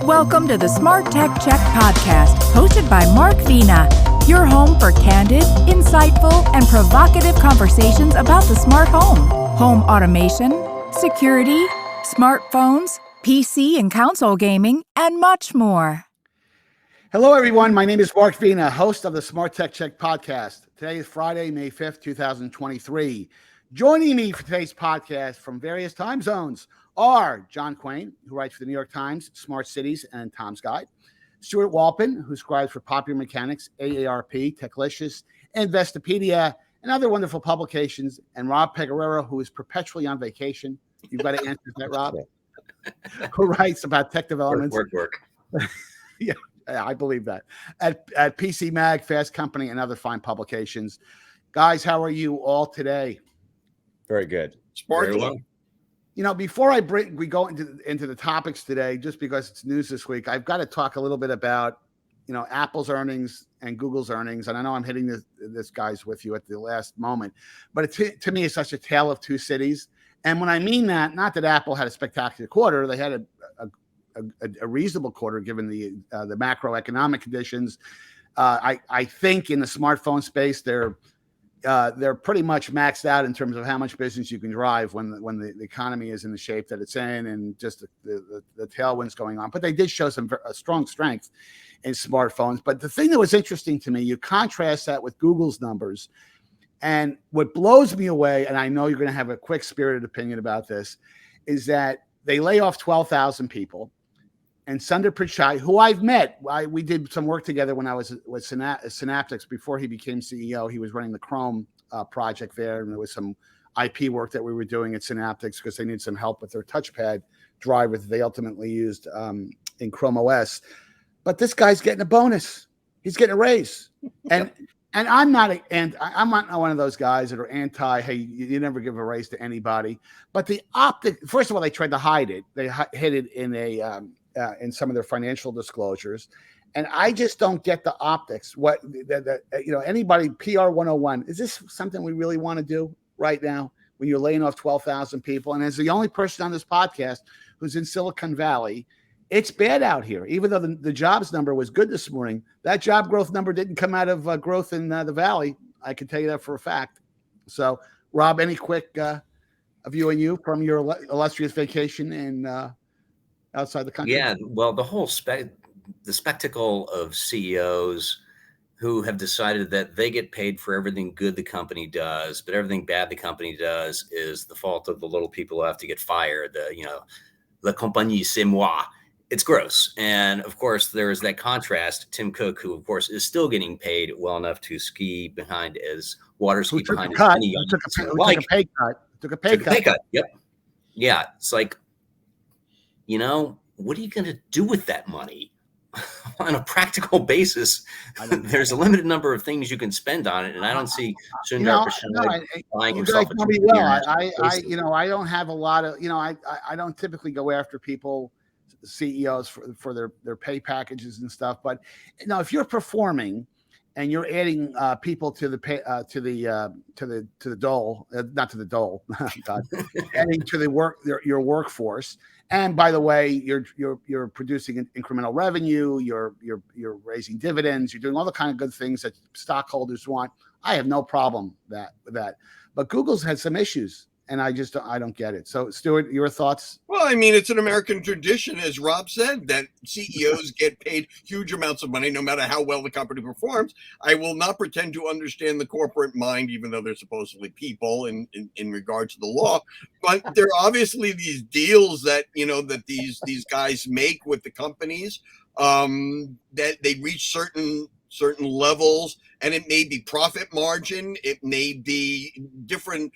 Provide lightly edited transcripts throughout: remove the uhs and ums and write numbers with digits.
Welcome to the SmartTechCheck podcast, hosted by Mark Vina, your home for candid, insightful, and provocative conversations about the smart home automation, security, smartphones, PC and console gaming, and much more. Hello, everyone. My name is Mark Vina, host of the SmartTechCheck podcast. Today is Friday, May 5th, 2023. Joining me for today's podcast from various time zones are John Quain, who writes for the New York Times, Smart Cities, and Tom's Guide; Stuart Walpin, who scribes for Popular Mechanics, AARP, Techlicious, Investopedia, and other wonderful publications; and Rob Peguerero, who is perpetually on vacation. You've got to answer that, Rob. Who writes about tech developments. Work. Yeah, I believe that. At PC Mag, Fast Company, and other fine publications. Guys, how are you all today? Very good. Very well. You know, before we go into the topics today, just because it's news this week, I've got to talk a little bit about, Apple's earnings and Google's earnings. And I know I'm hitting this guys with you at the last moment, but to me, it's such a tale of two cities. And when I mean that, not that Apple had a spectacular quarter, they had a reasonable quarter given the macroeconomic conditions. I think in the smartphone space, they're pretty much maxed out in terms of how much business you can drive when the economy is in the shape that it's in, and just the tailwinds going on. But they did show a strong strength in smartphones. But the thing that was interesting to me, you contrast that with Google's numbers, and what blows me away, and I know you're going to have a quick spirited opinion about this, is that they lay off 12,000 people. And Sundar Pichai, who I've met, we did some work together when I was with Synaptics before he became CEO. He was running the Chrome project there, and there was some IP work that we were doing at Synaptics because they needed some help with their touchpad driver that they ultimately used in Chrome OS. But this guy's getting a bonus; he's getting a raise, and I'm not one of those guys that are anti. Hey, you never give a raise to anybody. But the optic, first of all, they tried to hide it. They hid it in some of their financial disclosures, and I just don't get the optics. What anybody PR 101, is this something we really want to do right now when you're laying off 12,000 people? And as the only person on this podcast who's in Silicon Valley, it's bad out here. Even though the jobs number was good this morning, that job growth number didn't come out of growth in the Valley. I can tell you that for a fact. So, Rob, any quick view on you from your illustrious vacation in outside the country? Yeah, well, the whole the spectacle of CEOs who have decided that they get paid for everything good the company does, but everything bad the company does is the fault of the little people who have to get fired. La compagnie, c'est moi. It's gross. And of course, there is that contrast. Tim Cook, who of course is still getting paid well enough to ski behind as water ski behind his penny. Took a pay cut. Yep. Yeah. It's like, what are you going to do with that money on a practical basis? There's a limited number of things you can spend on it, and I don't see Sundar Pichai buying himself a I don't have a lot of, I don't typically go after people, CEOs for their pay packages and stuff. But if you're performing and you're adding people to the pay, to the dole, not to the dole, God, adding to the your workforce. And by the way, you're producing incremental revenue. You're raising dividends. You're doing all the kind of good things that stockholders want. I have no problem with that. But Google's had some issues, and I don't get it. So, Stuart, your thoughts? Well, I mean, it's an American tradition, as Rob said, that CEOs get paid huge amounts of money, no matter how well the company performs. I will not pretend to understand the corporate mind, even though they're supposedly people in regard to the law. But there are obviously these deals that, that these guys make with the companies, that they reach certain levels, and it may be profit margin, it may be different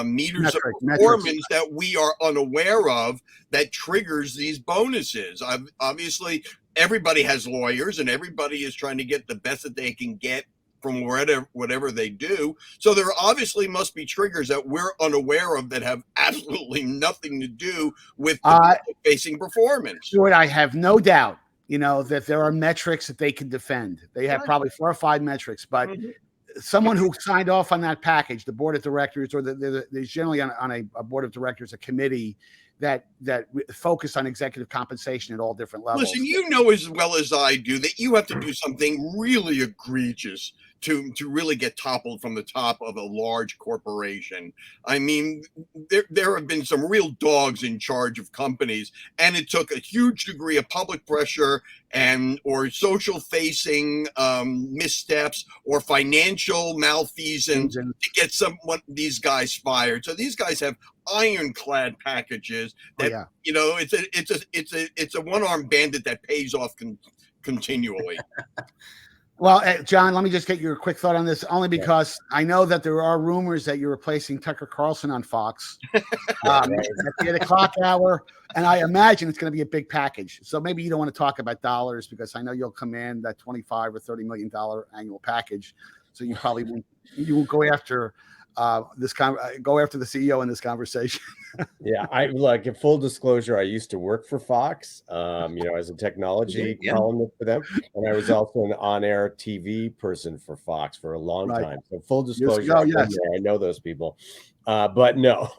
meters of performance that we are unaware of that triggers these bonuses. Obviously, everybody has lawyers, and everybody is trying to get the best that they can get from whatever they do. So there obviously must be triggers that we're unaware of that have absolutely nothing to do with facing performance. Stuart, I have no doubt that there are metrics that they can defend. They have probably 4 or 5 metrics, but someone who signed off on that package, the board of directors, or there's generally on a board of directors, a committee that focus on executive compensation at all different levels. Listen, you know as well as I do that you have to do something really egregious to really get toppled from the top of a large corporation. I mean, there have been some real dogs in charge of companies, and it took a huge degree of public pressure and or social facing missteps or financial malfeasance to get these guys fired. So these guys have ironclad packages that it's a one-armed bandit that pays off continually. Well, John, let me just get your quick thought on this, only because I know that there are rumors that you're replacing Tucker Carlson on Fox at the 8 o'clock hour, and I imagine it's going to be a big package. So maybe you don't want to talk about dollars, because I know you'll command that $25 or $30 million annual package. So you probably won't go after go after the CEO in this conversation. Yeah, in full disclosure, I used to work for Fox, as a technology columnist for them, and I was also an on-air TV person for Fox for a long time. So full disclosure, I know those people, but no.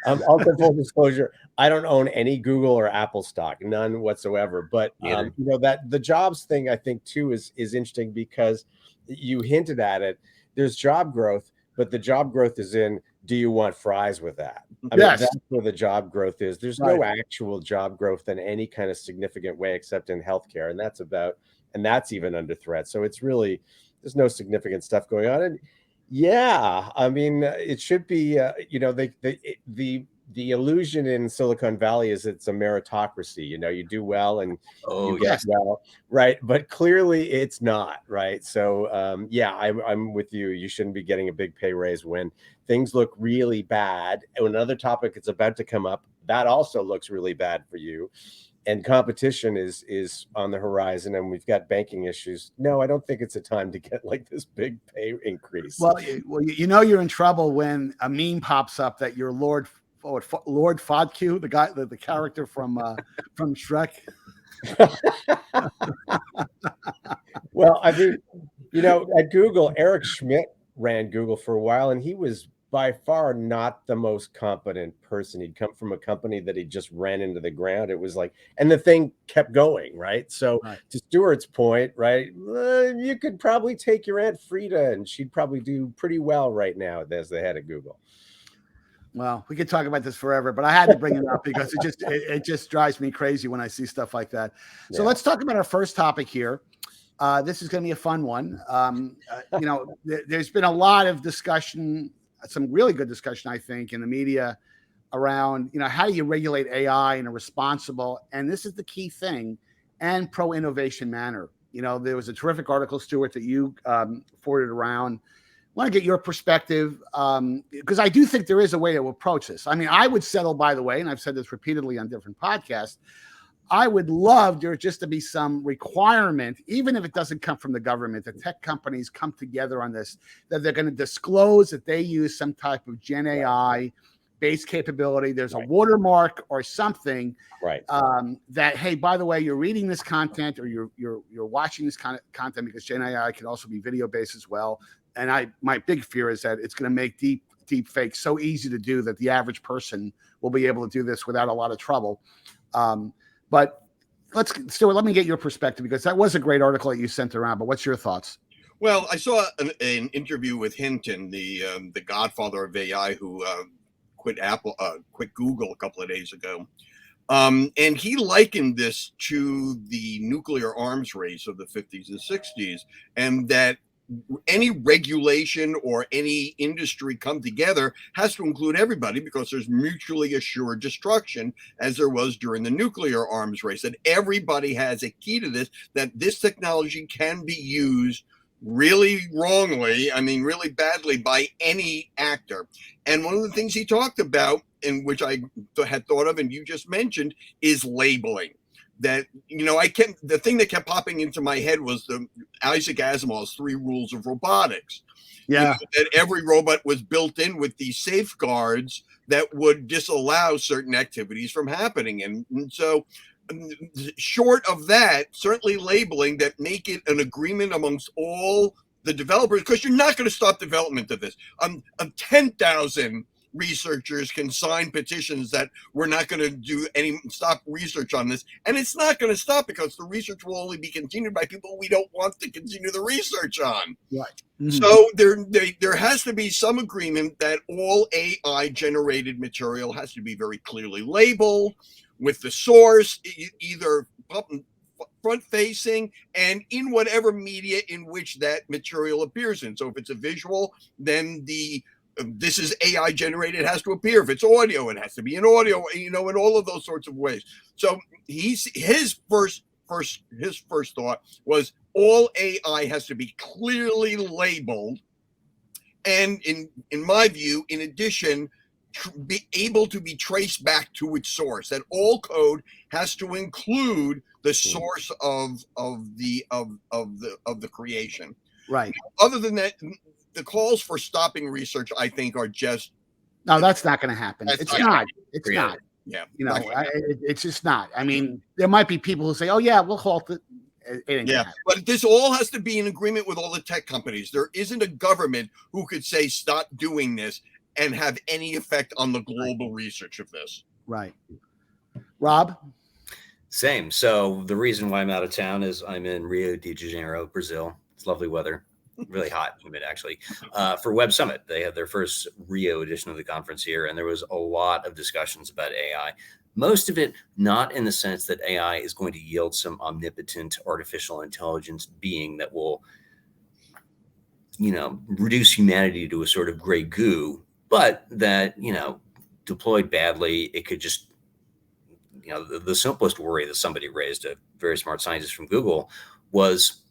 Also full disclosure, I don't own any Google or Apple stock, none whatsoever. But that the jobs thing, I think too is interesting, because you hinted at it. There's job growth, but the job growth is in, do you want fries with that? I mean, that's where the job growth is. There's no actual job growth in any kind of significant way except in healthcare. And that's even under threat. So it's really, there's no significant stuff going on. And I mean, it should be, the illusion in Silicon Valley is it's a meritocracy. You do well and you get well, right? But clearly it's not, right? So I'm with you. You shouldn't be getting a big pay raise when things look really bad. And another topic that's about to come up, that also looks really bad for you. And competition is on the horizon, and we've got banking issues. No, I don't think it's a time to get like this big pay increase. Well, you're in trouble when a meme pops up that you're Lord Fodku, the guy, the character from Shrek. Well, I mean, at Google, Eric Schmidt ran Google for a while, and he was by far not the most competent person. He'd come from a company that he just ran into the ground. It was like, and the thing kept going, right? So to Stuart's point, right, you could probably take your Aunt Frida, and she'd probably do pretty well right now as the head of Google. Well, we could talk about this forever, but I had to bring it up because it just drives me crazy when I see stuff like that. So let's talk about our first topic here. This is going to be a fun one. There's been a lot of discussion, some really good discussion, I think, in the media around, how do you regulate AI in a responsible, and this is the key thing, and pro-innovation manner. There was a terrific article, Stuart, that you forwarded around. I want to get your perspective, because I do think there is a way to approach this. I mean, I would settle, by the way, and I've said this repeatedly on different podcasts, I would love there just to be some requirement, even if it doesn't come from the government, that tech companies come together on this, that they're going to disclose that they use some type of GenAI based capability. There's a watermark or something, that, hey, by the way, you're reading this content or you're watching this kind of content, because GenAI can also be video based as well. And my big fear is that it's going to make deep fakes so easy to do that the average person will be able to do this without a lot of trouble. But Stuart, let me get your perspective, because that was a great article that you sent around. But what's your thoughts? Well, I saw an interview with Hinton, the godfather of AI, who quit Google a couple of days ago. And he likened this to the nuclear arms race of the 50s and 60s, and that any regulation or any industry come together has to include everybody, because there's mutually assured destruction, as there was during the nuclear arms race, that everybody has a key to this, that this technology can be used really wrongly, really badly, by any actor. And one of the things he talked about, and which I had thought of and you just mentioned, is labeling. That, the thing that kept popping into my head was the Isaac Asimov's 3 rules of robotics. That every robot was built in with these safeguards that would disallow certain activities from happening. And so short of that, certainly labeling that, make it an agreement amongst all the developers, because you're not going to stop development of this. 10,000 researchers can sign petitions that we're not going to stop research on this. And it's not going to stop because the research will only be continued by people we don't want to continue the research on. Right. Mm-hmm. So there has to be some agreement that all AI generated material has to be very clearly labeled with the source, either front facing and in whatever media in which that material appears in. So if it's a visual, then this is AI generated, it has to appear. If it's audio, it has to be in audio, in all of those sorts of ways. So his first thought was all AI has to be clearly labeled. And in my view, in addition, be able to be traced back to its source. That all code has to include the source of the creation. Right. Other than that, the calls for stopping research, I think, are just no. That's not going to happen. It's not. It's not. Yeah. It's just not. I mean, there might be people who say, "Oh yeah, we'll halt it." Yeah, but this all has to be in agreement with all the tech companies. There isn't a government who could say stop doing this and have any effect on the global research of this. Right. Rob? Same. So the reason why I'm out of town is I'm in Rio de Janeiro, Brazil. It's lovely weather, really hot, humid actually, for Web Summit. They had their first Rio edition of the conference here, and there was a lot of discussions about AI. Most of it not in the sense that AI is going to yield some omnipotent artificial intelligence being that will, reduce humanity to a sort of gray goo, but that, deployed badly, it could just, the simplest worry that somebody raised, a very smart scientist from Google, was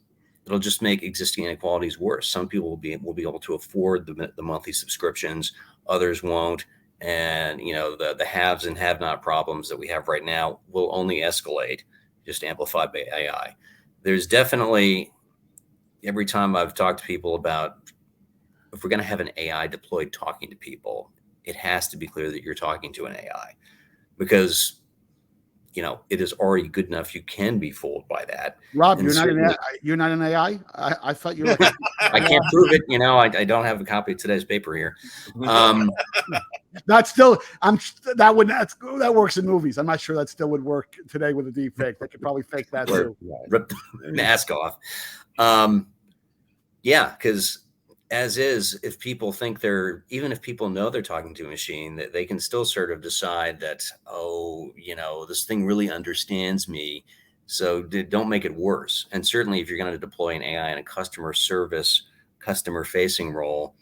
it'll just make existing inequalities worse. Some people will be able to afford the monthly subscriptions, others won't. And, the haves and have not problems that we have right now will only escalate, just amplified by AI. There's definitely, every time I've talked to people about, if we're going to have an AI deployed talking to people, it has to be clear that you're talking to an AI, because, it is already good enough. You can be fooled by that. Rob, you're not an AI? I thought you were. I can't prove it. I don't have a copy of today's paper here. That's still, that works in movies. I'm not sure that still would work today with a deep fake. They could probably fake that too. Rip the mask off. Yeah, because as is, if people think even if people know they're talking to a machine, that they can still sort of decide that, this thing really understands me. So don't make it worse. And certainly if you're going to deploy an AI in a customer service, customer facing role,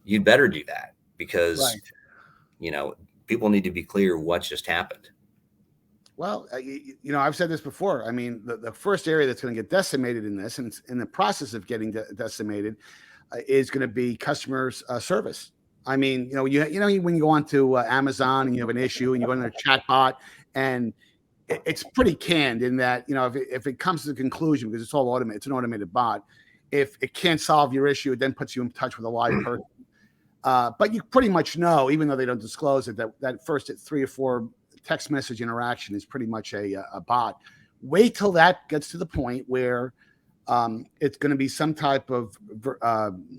you'd better do that, because, people need to be clear what just happened. Well, I've said this before. I mean, the first area that's going to get decimated in this, and it's in the process of getting decimated, is going to be customer service. I mean, when you go onto Amazon and you have an issue and you go into a chatbot, and it's pretty canned in that, if it comes to the conclusion, because it's all automated, it's an automated bot. If it can't solve your issue, it then puts you in touch with a live person. But you pretty much know, even though they don't disclose it, that first 3 or 4 text message interaction is pretty much a bot. Wait till that gets to the point where it's going to be some type of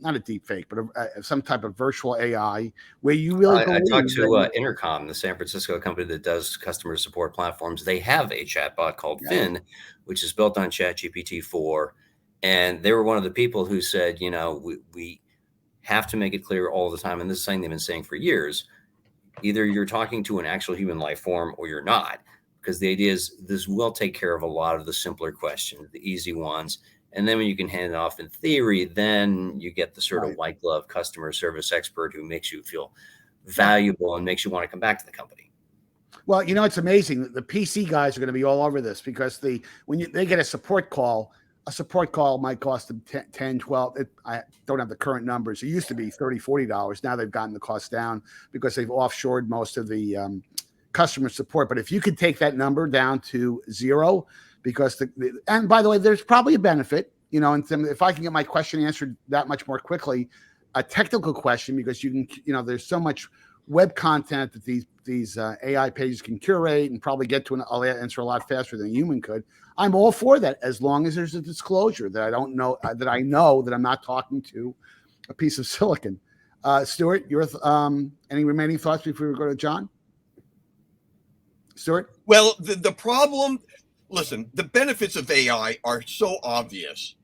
not a deep fake, but some type of virtual AI where you really. I talked to Intercom, the San Francisco company that does customer support platforms. They have a chatbot called Finn, which is built on ChatGPT 4, and they were one of the people who said, we have to make it clear all the time, and this is something they've been saying for years. Either you're talking to an actual human life form or you're not, because the idea is this will take care of a lot of the simpler questions, the easy ones. And then when you can hand it off in theory, then you get the sort of white glove customer service expert who makes you feel valuable and makes you want to come back to the company. Well, it's amazing. The PC guys are going to be all over this, because when they get a support call might cost them $10, $12. I don't have the current numbers. It used to be $30, $40. Now they've gotten the cost down because they've offshored most of the customer support. But if you could take that number down to 0, because and by the way, there's probably a benefit, and if I can get my question answered that much more quickly, a technical question, because you can, there's so much web content that these AI pages can curate and probably get to an answer a lot faster than a human could. I'm all for that, as long as there's a disclosure that I know that I'm not talking to a piece of silicon. Stuart, your any remaining thoughts before we go to John? Stuart? Well, the problem, listen, the benefits of AI are so obvious.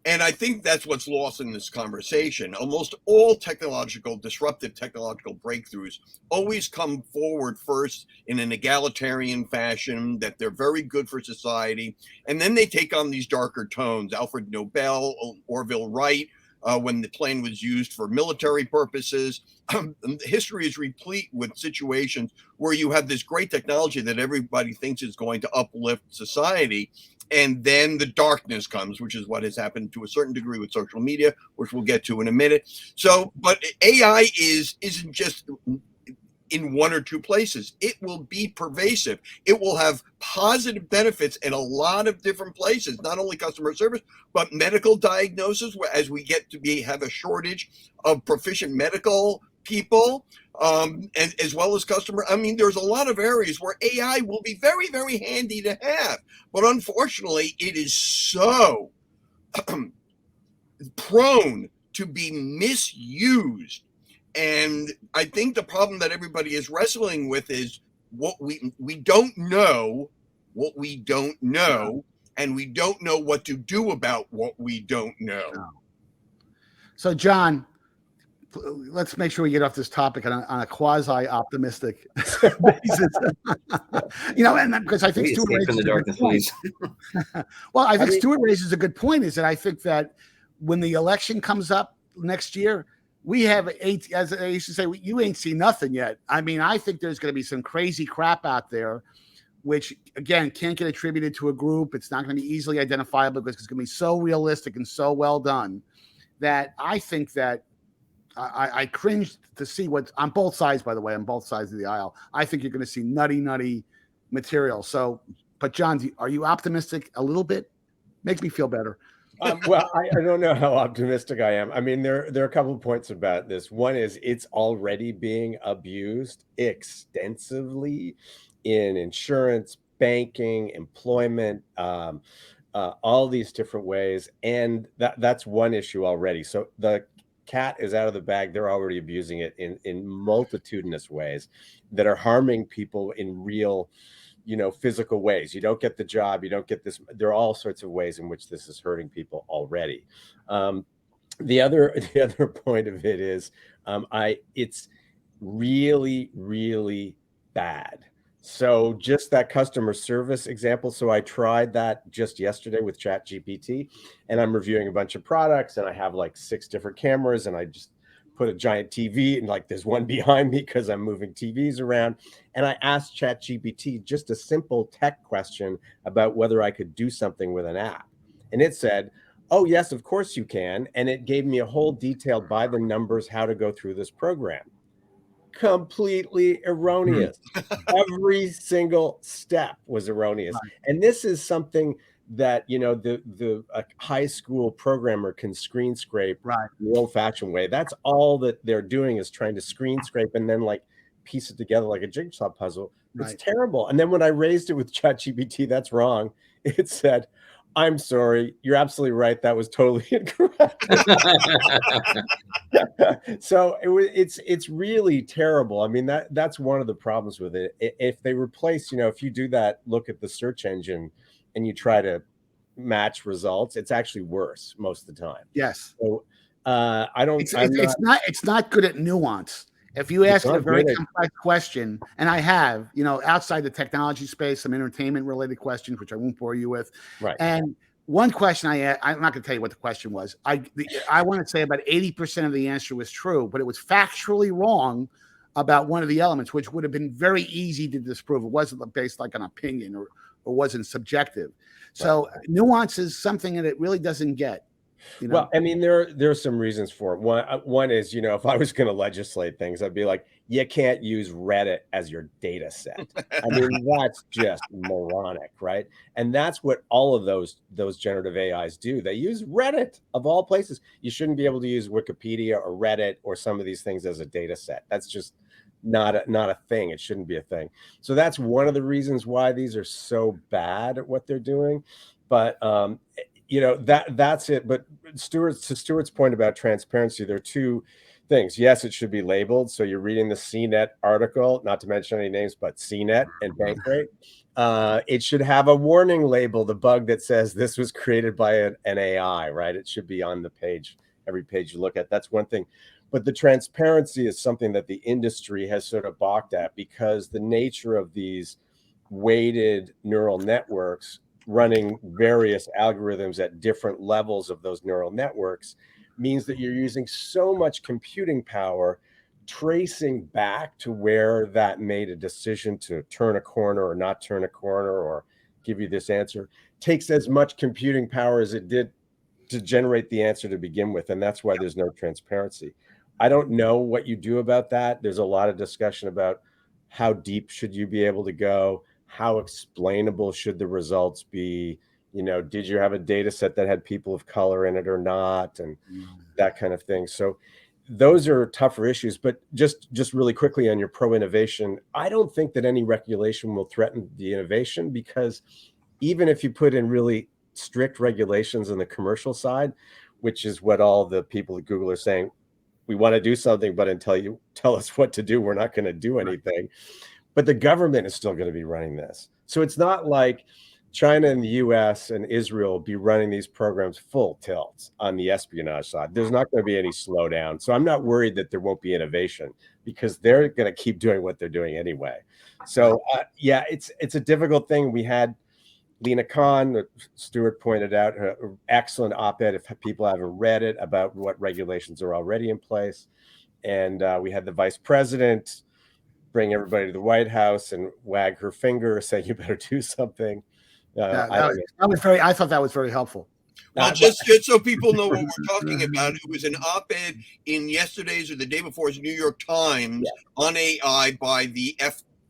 And I think that's what's lost in this conversation. Almost all disruptive technological breakthroughs always come forward first in an egalitarian fashion, that they're very good for society. And then they take on these darker tones. Alfred Nobel, Orville Wright, when the plane was used for military purposes. History is replete with situations where you have this great technology that everybody thinks is going to uplift society. And then the darkness comes, which is what has happened to a certain degree with social media, which we'll get to in a minute. So, but AI isn't just in one or two places. It will be pervasive. It will have positive benefits in a lot of different places, not only customer service, but medical diagnosis, as we get to have a shortage of proficient medical people, and as well as customer. I mean, there's a lot of areas where AI will be very, very handy to have, but unfortunately, it is so prone to be misused. And I think the problem that everybody is wrestling with is what we don't know, what we don't know, and we don't know what to do about what we don't know. So, John, let's make sure we get off this topic on a quasi-optimistic basis. And because I think Stuart raises a good point. Well, I think Stuart raises a good point, is that I think that when the election comes up next year, we have as I used to say, you ain't seen nothing yet. I mean, I think there's going to be some crazy crap out there, which again can't get attributed to a group. It's not going to be easily identifiable because it's going to be so realistic and so well done that I think that I cringe to see what's on both sides. By the way, on both sides of the aisle, I think you're going to see nutty material. So, but John, are you optimistic a little bit? Makes me feel better. Well, I don't know how optimistic I am. I mean, there are a couple of points about this. One is it's already being abused extensively in insurance, banking, employment, all these different ways. And that's one issue already. So the cat is out of the bag. They're already abusing it in multitudinous ways that are harming people in real physical ways. You don't get the job, you don't get this. There are all sorts of ways in which this is hurting people already. The other point of it is, it's really, really bad. So just that customer service example. So I tried that just yesterday with ChatGPT, and I'm reviewing a bunch of products, and I have like 6 different cameras, and I just put a giant TV, and like there's one behind me because I'm moving TVs around. And I asked ChatGPT just a simple tech question about whether I could do something with an app. And it said, oh, yes, of course you can. And it gave me a whole detailed by the numbers how to go through this program. Completely erroneous. Every single step was erroneous. Right. And this is something that the high school programmer can screen scrape the old-fashioned way. That's all that they're doing, is trying to screen scrape and then like piece it together like a jigsaw puzzle. It's terrible. And then when I raised it with ChatGPT, that's wrong. It said, I'm sorry, you're absolutely right. That was totally incorrect. So it's really terrible. I mean, that's one of the problems with it. If they replace, if you do that, look at the search engine and you try to match results, it's actually worse most of the time. Yes. So I don't. It's not good at nuance. If you ask it a very complex question, and I have, outside the technology space, some entertainment related questions, which I won't bore you with. Right. And one question I'm not going to tell you what the question was. I want to say about 80% of the answer was true, but it was factually wrong about one of the elements, which would have been very easy to disprove. It wasn't based like an opinion or wasn't subjective. So nuance is something that it really doesn't get. Well, I mean, there are some reasons for it. One is, if I was going to legislate things, I'd be like, you can't use Reddit as your data set. I mean, that's just moronic, right? And that's what all of those generative AIs do. They use Reddit of all places. You shouldn't be able to use Wikipedia or Reddit or some of these things as a data set. That's just not a thing. It shouldn't be a thing. So that's one of the reasons why these are so bad at what they're doing. But that's it. But to Stuart's point about transparency, there are two things. Yes, it should be labeled. So you're reading the CNET article, not to mention any names, but CNET and Bankrate. It should have a warning label, the bug that says this was created by an AI, right? It should be on the page, every page you look at. That's one thing. But the transparency is something that the industry has sort of balked at, because the nature of these weighted neural networks running various algorithms at different levels of those neural networks means that you're using so much computing power tracing back to where that made a decision to turn a corner or not turn a corner or give you this answer takes as much computing power as it did to generate the answer to begin with. And that's why there's no transparency. I don't know what you do about that. There's a lot of discussion about how deep should you be able to go? How explainable should the results be? You know, did you have a data set that had people of color in it or not? And that kind of thing. So those are tougher issues. But just really quickly on your pro-innovation, I don't think that any regulation will threaten the innovation, because even if you put in really strict regulations on the commercial side, which is what all the people at Google are saying, we want to do something, but until you tell us what to do, we're not going to do anything. But the government is still going to be running this. So it's not like China and the US and Israel be running these programs full tilt on the espionage side. There's not going to be any slowdown. So I'm not worried that there won't be innovation, because they're going to keep doing what they're doing anyway. So yeah, it's a difficult thing. We had Lena Khan, Stuart pointed out, her excellent op-ed, if people haven't read it, about what regulations are already in place. And we had the vice president bring everybody to the White House and wag her finger saying, you better do something. I thought that was very helpful. Well, just so people know what we're talking about, it was an op-ed in yesterday's or the day before's New York Times on AI by the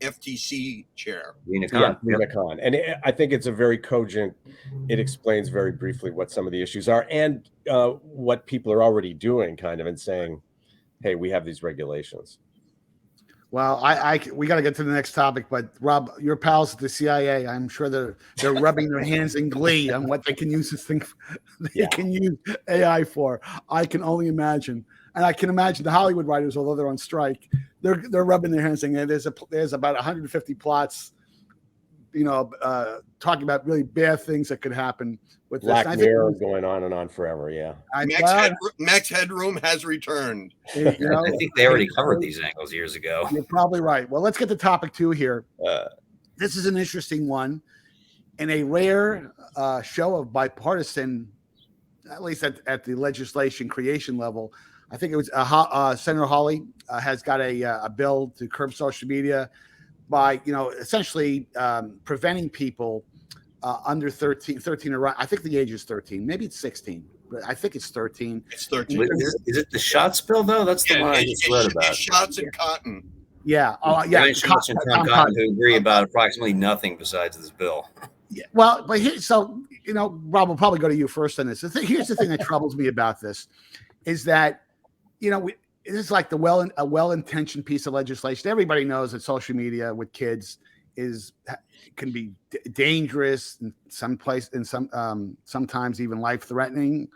FTC chair. Lena Khan. And I think it's a very cogent, it explains very briefly what some of the issues are and what people are already doing, kind of, and saying, hey, we have these regulations. Well, we got to get to the next topic, but Rob, your pals at the CIA, I'm sure they're rubbing their hands in glee on what they can use this thing. They can use AI for. I can only imagine, and I can imagine the Hollywood writers, although they're on strike, they're rubbing their hands saying, there's about 150 plots, talking about really bad things that could happen with Black Mirror going on and on forever. Yeah. Max Headroom has returned. I think they already covered these angles years ago. You're probably right. Well, let's get to topic 2 here. This is an interesting one. In a rare show of bipartisan, at least at the legislation creation level, I think it was Senator Hawley has got a bill to curb social media by, essentially preventing people under 13 around. I think the age is 13. Maybe it's 16, but I think it's 13. It's 13. Is it the shots bill, though? That's the one I just read about. Shots and cotton. Yeah. Oh, yeah. Shots and Tom Cotton, who agree about approximately nothing besides this bill. Yeah. Well, but Rob, we'll probably go to you first on this. Here's the thing that troubles me about this is that, it is like a well-intentioned piece of legislation. Everybody knows that social media with kids can be dangerous in some place, sometimes even life-threatening.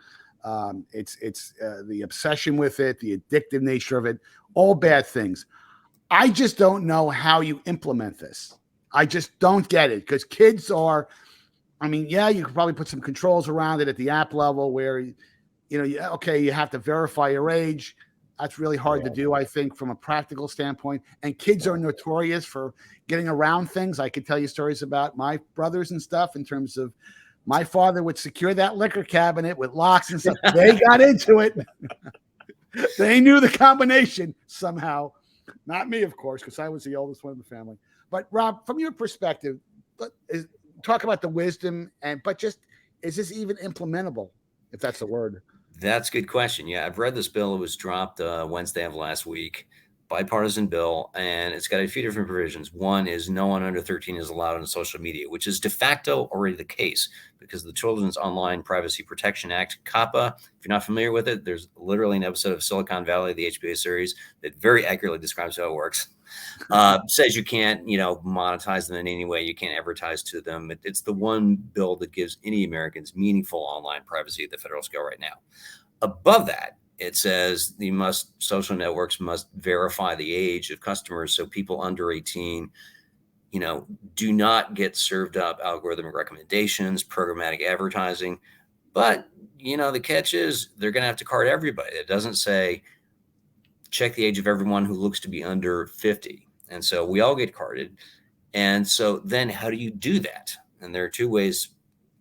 It's the obsession with it, the addictive nature of it, all bad things. I just don't know how you implement this. I just don't get it, because kids are, you could probably put some controls around it at the app level where, you have to verify your age. That's really hard to do, I think, from a practical standpoint. And kids are notorious for getting around things. I could tell you stories about my brothers and stuff in terms of my father would secure that liquor cabinet with locks and stuff. They got into it. They knew the combination somehow. Not me, of course, because I was the oldest one in the family. But Rob, from your perspective, talk about the wisdom but just, is this even implementable, if that's the word? That's a good question. Yeah, I've read this bill. It was dropped Wednesday of last week. Bipartisan bill, and it's got a few different provisions. One is no one under 13 is allowed on social media, which is de facto already the case because of the Children's Online Privacy Protection Act, COPPA. If you're not familiar with it, there's literally an episode of Silicon Valley, the HBO series, that very accurately describes how it works. Says you can't, monetize them in any way. You can't advertise to them. It's the one bill that gives any Americans meaningful online privacy at the federal scale right now. Above that, It says social networks must verify the age of customers, so people under 18, do not get served up algorithmic recommendations, programmatic advertising. But, the catch is they're going to have to card everybody. It doesn't say check the age of everyone who looks to be under 50. And so we all get carded. And so then how do you do that? And there are two ways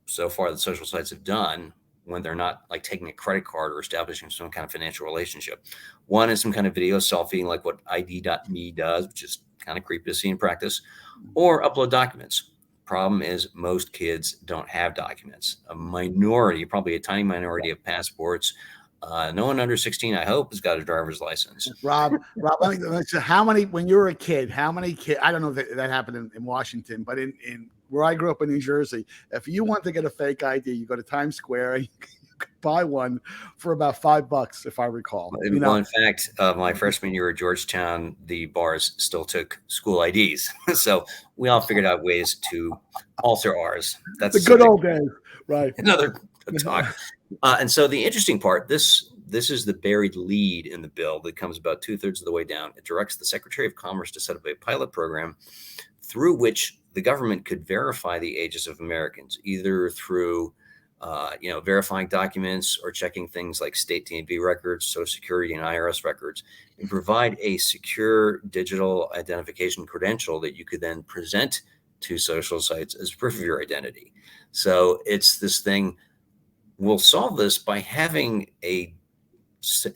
so far that social sites have done when they're not like taking a credit card or establishing some kind of financial relationship. One is some kind of video selfie, like what ID.me does, which is kind of creepy to see in practice, or upload documents. Problem is most kids don't have documents. A minority, probably a tiny minority, of passports. No one under 16, I hope, has got a driver's license. Rob, let me say, how many, when you were a kid, how many kids, I don't know if that happened in Washington, but in where I grew up in New Jersey, if you want to get a fake ID, you go to Times Square, you could buy one for about $5, if I recall. Well, in fact, my freshman year at Georgetown, the bars still took school IDs. So we all figured out ways to alter ours. That's the good old days, right? Another talk. And so the interesting part, this is the buried lead in the bill that comes about 2/3 of the way down. It directs the Secretary of Commerce to set up a pilot program through which the government could verify the ages of Americans, either through verifying documents or checking things like state DMV records, Social Security and IRS records, and provide a secure digital identification credential that you could then present to social sites as proof of your identity. So it's this thing. We'll solve this by having a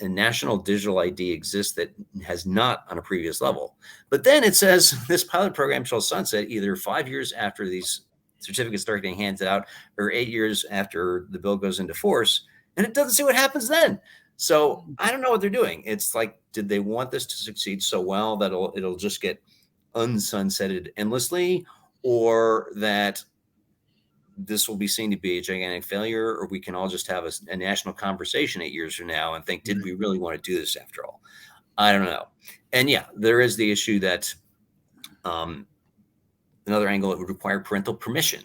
national digital ID exist that has not on a previous level. But then it says this pilot program shall sunset either 5 years after these certificates start getting handed out or 8 years after the bill goes into force. And it doesn't say what happens then. So I don't know what they're doing. It's like, did they want this to succeed so well that it'll just get unsunsetted endlessly, or that this will be seen to be a gigantic failure, or we can all just have a national conversation 8 years from now and think, did we really want to do this after all? I don't know. And yeah, there is the issue that another angle, it would require parental permission.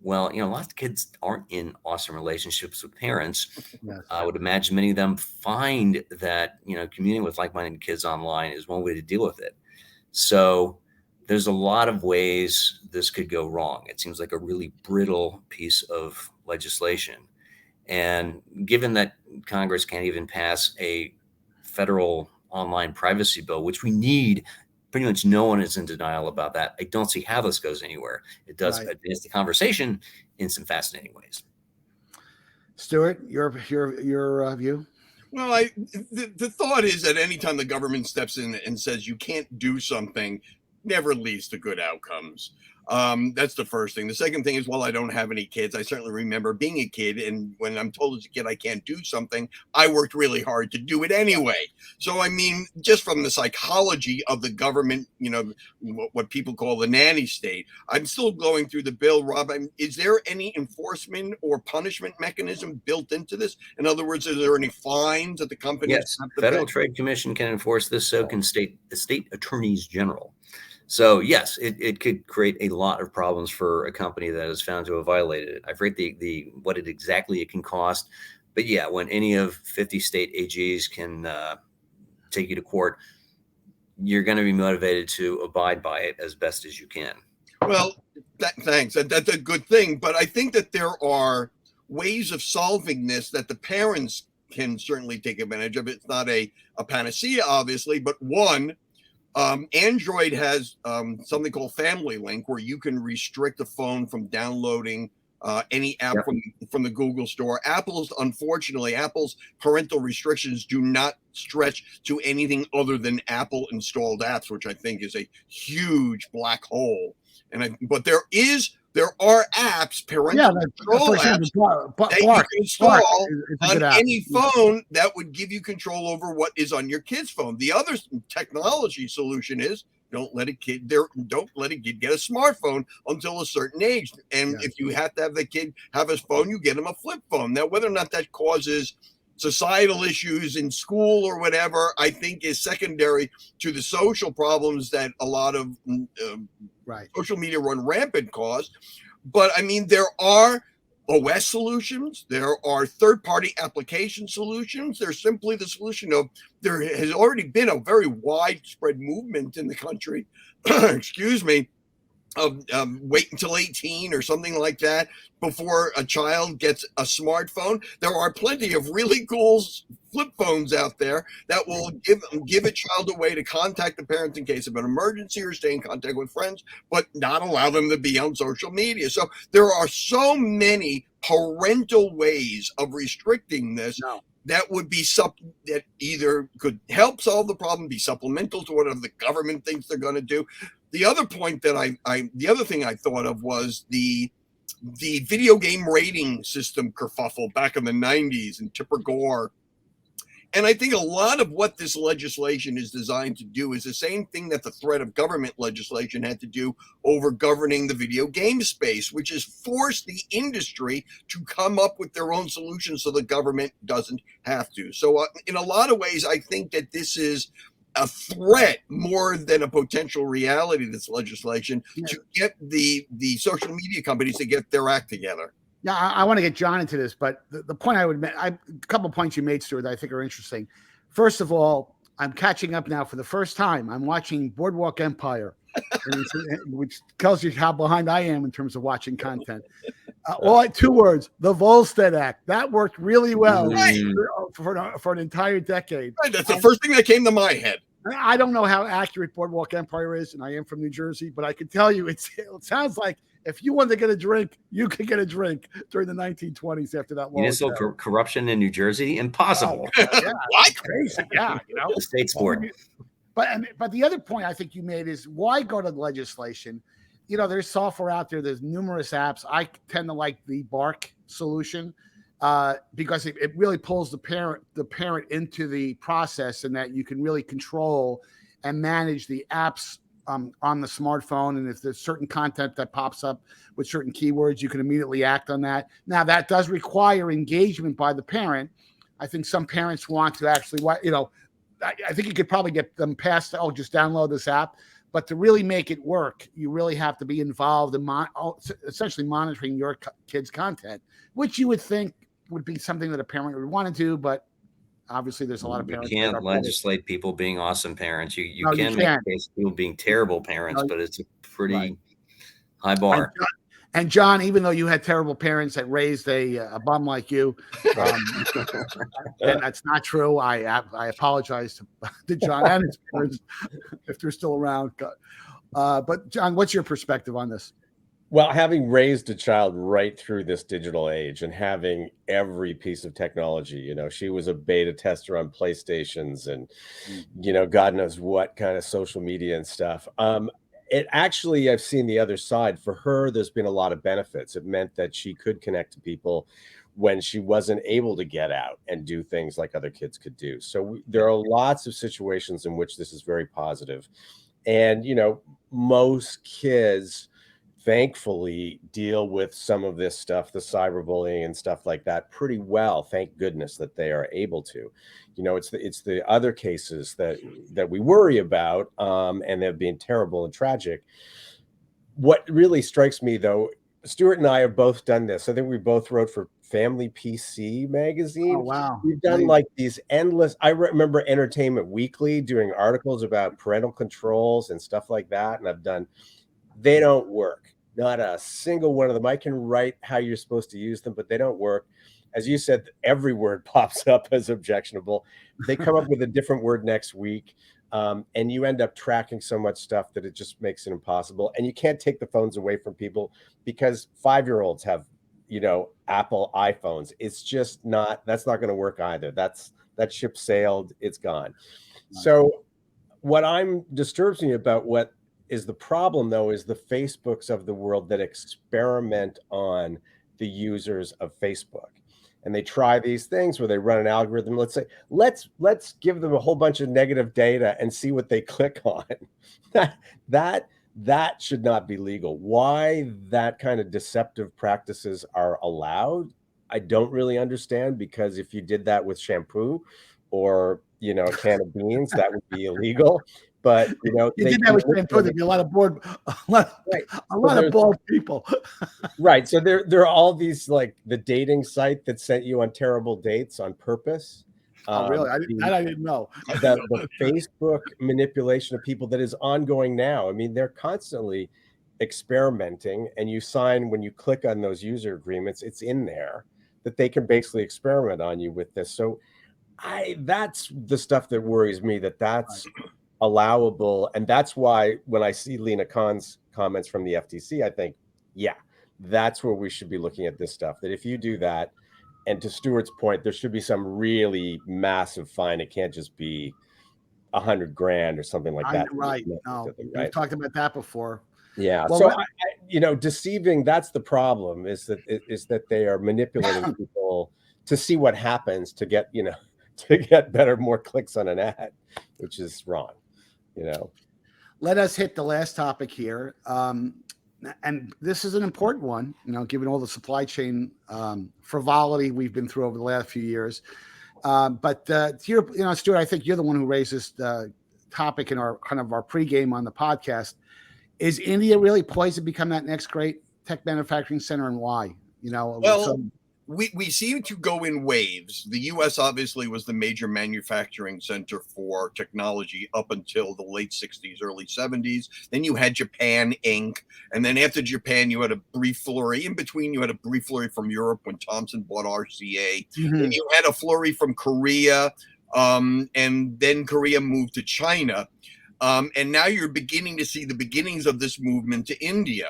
Well, lots of kids aren't in awesome relationships with parents. Yes. I would imagine many of them find that, communing with like-minded kids online is one way to deal with it. So there's a lot of ways this could go wrong. It seems like a really brittle piece of legislation. And given that Congress can't even pass a federal online privacy bill, which we need, pretty much no one is in denial about that. I don't see how this goes anywhere. It does advance the conversation in some fascinating ways. Stuart, your view? Well, the thought is that anytime the government steps in and says you can't do something, never leads to good outcomes. That's the first thing. The second thing is, I don't have any kids. I certainly remember being a kid, and when I'm told as a kid I can't do something, I worked really hard to do it anyway. So, I mean, just from the psychology of the government, what people call the nanny state, I'm still going through the bill, Rob. Is there any enforcement or punishment mechanism built into this? In other words, is there any fines that the companies? Yes, the Federal Trade Commission can enforce this. So can state attorneys general. So yes, it could create a lot of problems for a company that is found to have violated it. I forget what it exactly can cost, but yeah, when any of 50 state AGs can take you to court, you're going to be motivated to abide by it as best as you can. Well, thanks. That's a good thing, but I think that there are ways of solving this that the parents can certainly take advantage of. It's not a panacea, obviously, but one. Android has something called Family Link, where you can restrict the phone from downloading any app from the Google store. Unfortunately, Apple's parental restrictions do not stretch to anything other than Apple installed apps, which I think is a huge black hole. But there are apps, parental control apps that you can install on any phone that would give you control over what is on your kid's phone. The other technology solution is don't let a kid get a smartphone until a certain age. And if you have to have the kid have a phone, you get them a flip phone. Now, whether or not that causes societal issues in school or whatever, I think is secondary to the social problems that a lot of social media run rampant cause. But I mean, there are OS solutions, there are third-party application solutions. There's simply the solution of there has already been a very widespread movement in the country, excuse me, of wait until 18 or something like that before a child gets a smartphone. There are plenty of really cool flip phones out there that will give a child a way to contact the parent in case of an emergency or stay in contact with friends, but not allow them to be on social media. So there are so many parental ways of restricting this. No. That would be something that either could help solve the problem, be supplemental to whatever the government thinks they're going to do. The other point that the other thing I thought of was the video game rating system kerfuffle back in the 90s and Tipper Gore. And I think a lot of what this legislation is designed to do is the same thing that the threat of government legislation had to do over governing the video game space, which is force the industry to come up with their own solutions so the government doesn't have to. So in a lot of ways, I think that this is a threat more than a potential reality, this legislation, to get the social media companies to get their act together. Yeah, I want to get John into this, but the point I would make, a couple of points you made, Stuart, that I think are interesting. First of all, I'm catching up now for the first time. I'm watching Boardwalk Empire, which tells you how behind I am in terms of watching content. All 2 words, the Volstead Act. That worked really well for an entire decade. Right, that's the first thing that came to my head. I don't know how accurate Boardwalk Empire is, and I am from New Jersey, but I can tell you it sounds like if you wanted to get a drink, you could get a drink during the 1920s after that law. Municipal corruption in New Jersey? Impossible. Yeah, crazy. Yeah, The state's board. But the other point I think you made is why go to legislation? There's software out there. There's numerous apps. I tend to like the Bark solution because it really pulls the parent into the process, and that you can really control and manage the apps on the smartphone. And if there's certain content that pops up with certain keywords, you can immediately act on that. Now, that does require engagement by the parent. I think some parents want to actually, I think you could probably get them past, just download this app. But to really make it work, you really have to be involved in essentially monitoring your kid's content, which you would think would be something that a parent would want to do, but obviously there's a lot of parents. You can't legislate people being awesome parents. You can make case people being terrible parents, but it's a pretty high bar. And John, even though you had terrible parents that raised a bum like you, and that's not true. I apologize to John and his parents if they're still around. But John, what's your perspective on this? Well, having raised a child right through this digital age and having every piece of technology, she was a beta tester on PlayStations and, God knows what kind of social media and stuff. It actually, I've seen the other side. For her, there's been a lot of benefits. It meant that she could connect to people when she wasn't able to get out and do things like other kids could do. So there are lots of situations in which this is very positive. And, most kids thankfully deal with some of this stuff, the cyberbullying and stuff like that, pretty well. Thank goodness that they are able to. It's the other cases that we worry about, and they've been terrible and tragic. What really strikes me, though, Stuart and I have both done this. I think we both wrote for Family PC magazine. Oh, wow. We've done like these endless. I remember Entertainment Weekly doing articles about parental controls and stuff like that, and they don't work. Not a single one of them. I can write how you're supposed to use them, but they don't work. As you said, every word pops up as objectionable. They come up with a different word next week, and you end up tracking so much stuff that it just makes it impossible. And you can't take the phones away from people because 5-year-olds have, Apple iPhones. It's just that's not going to work either. That ship sailed. It's gone. So what disturbs me about what is the problem, though, is the Facebooks of the world that experiment on the users of Facebook. And they try these things where they run an algorithm. Let's say, let's give them a whole bunch of negative data and see what they click on. That should not be legal. Why that kind of deceptive practices are allowed, I don't really understand, because if you did that with shampoo or, a can of beans, that would be illegal. But you know, you did that with Shampoo. There'd be a lot of bald people. Right. So there are all these, like the dating site that sent you on terrible dates on purpose. Oh, really? I didn't know. The Facebook manipulation of people that is ongoing now. I mean, they're constantly experimenting, and you sign when you click on those user agreements, it's in there that they can basically experiment on you with this. So that's the stuff that worries me, that's allowable. And that's why when I see Lena Khan's comments from the FTC, I think, yeah, that's where we should be looking at this stuff. That if you do that, and to Stuart's point, there should be some really massive fine. It can't just be $100,000 or something like that. Right. No, we've talked about that before. Yeah. Well, so deceiving, that's the problem, is that they are manipulating people to see what happens to get more clicks on an ad, which is wrong. Let us hit the last topic here. And this is an important one, given all the supply chain frivolity we've been through over the last few years. But Stuart, I think you're the one who raised this topic in our pregame on the podcast. Is India really poised to become that next great tech manufacturing center, and why? We seem to go in waves. The U.S. obviously was the major manufacturing center for technology up until the late 60s, early 70s. Then you had Japan, Inc. And then after Japan, you had a brief flurry. In between, you had a brief flurry from Europe when Thomson bought RCA. Mm-hmm. Then you had a flurry from Korea, and then Korea moved to China. And now you're beginning to see the beginnings of this movement to India.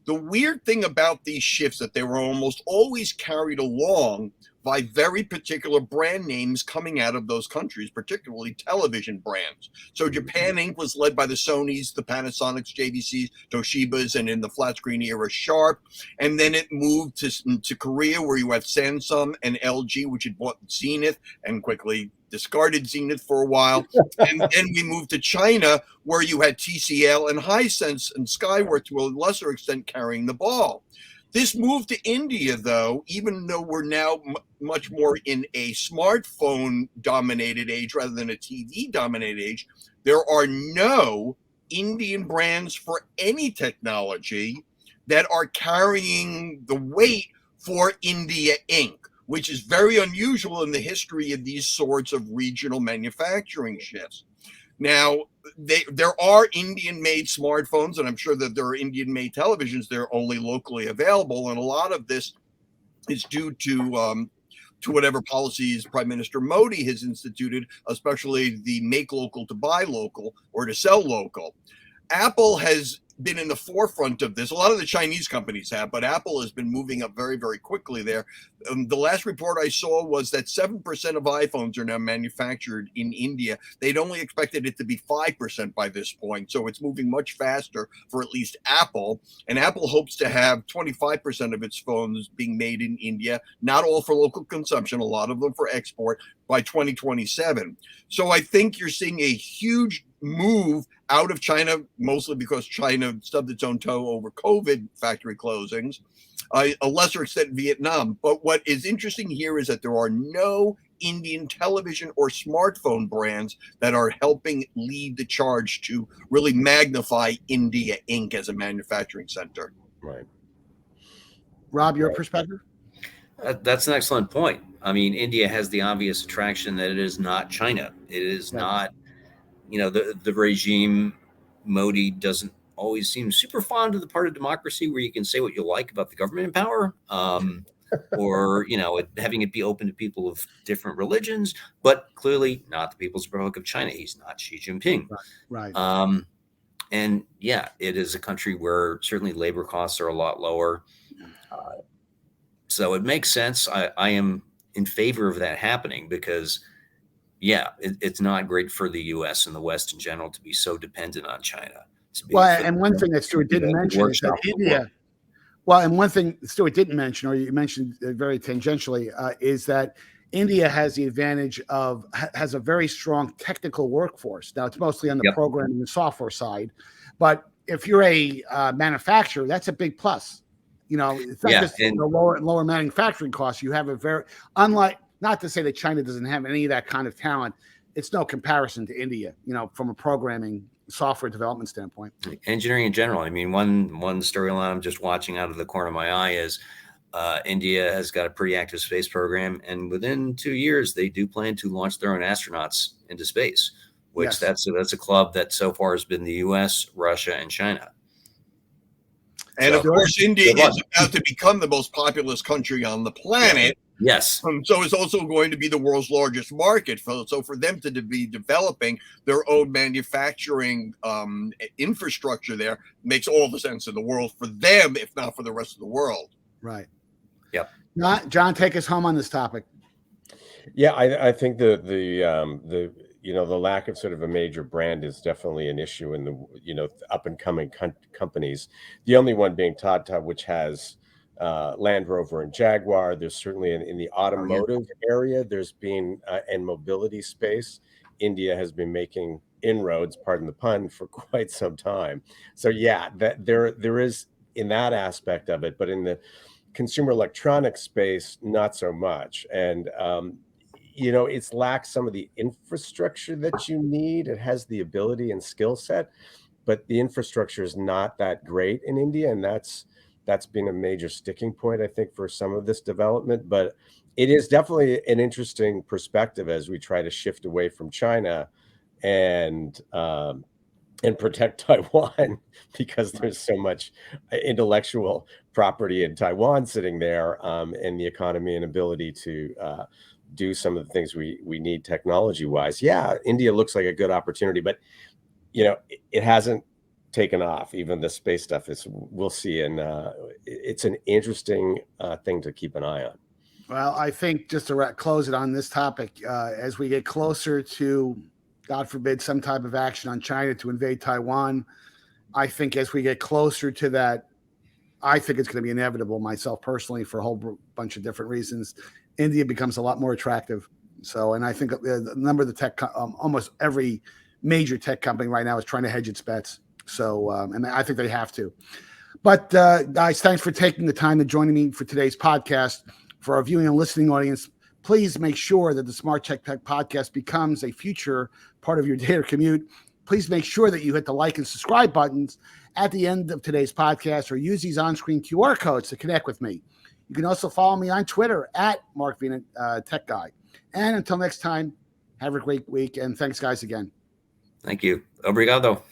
The weird thing about these shifts that they were almost always carried along by very particular brand names coming out of those countries, particularly television brands. So Japan Inc. was led by the Sonys, the Panasonics, JVCs, Toshibas, and in the flat screen era, Sharp. And then it moved to Korea, where you had Samsung and LG, which had bought Zenith and quickly discarded Zenith for a while. And then we moved to China, where you had TCL and Hisense and Skyworth to a lesser extent carrying the ball. This move to India, though, even though we're now much more in a smartphone-dominated age rather than a TV-dominated age, there are no Indian brands for any technology that are carrying the weight for India Inc., which is very unusual in the history of these sorts of regional manufacturing shifts. Now, there are Indian-made smartphones, and I'm sure that there are Indian-made televisions. They're only locally available, and a lot of this is due to whatever policies Prime Minister Modi has instituted, especially the make local to buy local or to sell local. Apple has been in the forefront of this. A lot of the Chinese companies have, but Apple has been moving up very, very quickly there. The last report I saw was that 7% of iPhones are now manufactured in India. They'd only expected it to be 5% by this point. So it's moving much faster for at least Apple. And Apple hopes to have 25% of its phones being made in India, not all for local consumption, a lot of them for export, by 2027. So I think you're seeing a huge move out of China, mostly because China stubbed its own toe over COVID factory closings, a lesser extent Vietnam. But what is interesting here is that there are no Indian television or smartphone brands that are helping lead the charge to really magnify India Inc. as a manufacturing center. Right. Rob, your perspective? That's an excellent point. I mean, India has the obvious attraction that it is not China. It is not, the regime. Modi doesn't always seem super fond of the part of democracy where you can say what you like about the government in power, or, having it be open to people of different religions, but clearly not the People's Republic of China. He's not Xi Jinping. Right. And yeah, it is a country where certainly labor costs are a lot lower. So it makes sense. I am in favor of that happening because, it's not great for the U.S. and the West in general to be so dependent on China. And one thing that Stuart didn't mention is that India. Well, and one thing Stuart didn't mention, or you mentioned very tangentially, is that India has the advantage of has a very strong technical workforce. Now, it's mostly on the programming and software side, but if you're a manufacturer, that's a big plus. It's not just the lower manufacturing costs. You have a very not to say that China doesn't have any of that kind of talent. It's no comparison to India, from a programming software development standpoint. Engineering in general. I mean, one storyline I'm just watching out of the corner of my eye is India has got a pretty active space program, and within 2 years, they do plan to launch their own astronauts into space. Which Yes. that's a club that so far has been the U.S., Russia, and China. And of course, India is about to become the most populous country on the planet. Yes. So it's also going to be the world's largest market. So for them to be developing their own manufacturing infrastructure there makes all the sense in the world for them, if not for the rest of the world. Right. Yep. John, take us home on this topic. Yeah, I think the lack of sort of a major brand is definitely an issue in the up and coming companies. The only one being Tata, which has Land Rover and Jaguar. There's certainly in the automotive area, there's been and mobility space. India has been making inroads, pardon the pun, for quite some time. So yeah, that there is in that aspect of it, but in the consumer electronics space, not so much. And it's lacks some of the infrastructure that you need. It has the ability and skill set, but the infrastructure is not that great in India, and that's been a major sticking point, I think, for some of this development. But it is definitely an interesting perspective as we try to shift away from China and protect Taiwan, because there's so much intellectual property in Taiwan sitting there, and the economy and ability to do some of the things we need technology wise. Yeah, India looks like a good opportunity, but it hasn't taken off. Even the space stuff we'll see, and it's an interesting thing to keep an eye on. Well, I think just to close it on this topic, as we get closer to, God forbid, some type of action on China to invade Taiwan, I think as we get closer to that, I think it's going to be inevitable, myself personally, for a whole bunch of different reasons. India becomes a lot more attractive. So, and I think a number of the tech, almost every major tech company right now is trying to hedge its bets. So, and I think they have to. But guys, thanks for taking the time to join me for today's podcast. For our viewing and listening audience, please make sure that the SmartTechCheck podcast becomes a future part of your day or commute. Please make sure that you hit the like and subscribe buttons at the end of today's podcast, or use these on-screen QR codes to connect with me. You can also follow me on Twitter at Mark Vina Tech Guy. And until next time, have a great week. And thanks, guys, again. Thank you. Obrigado.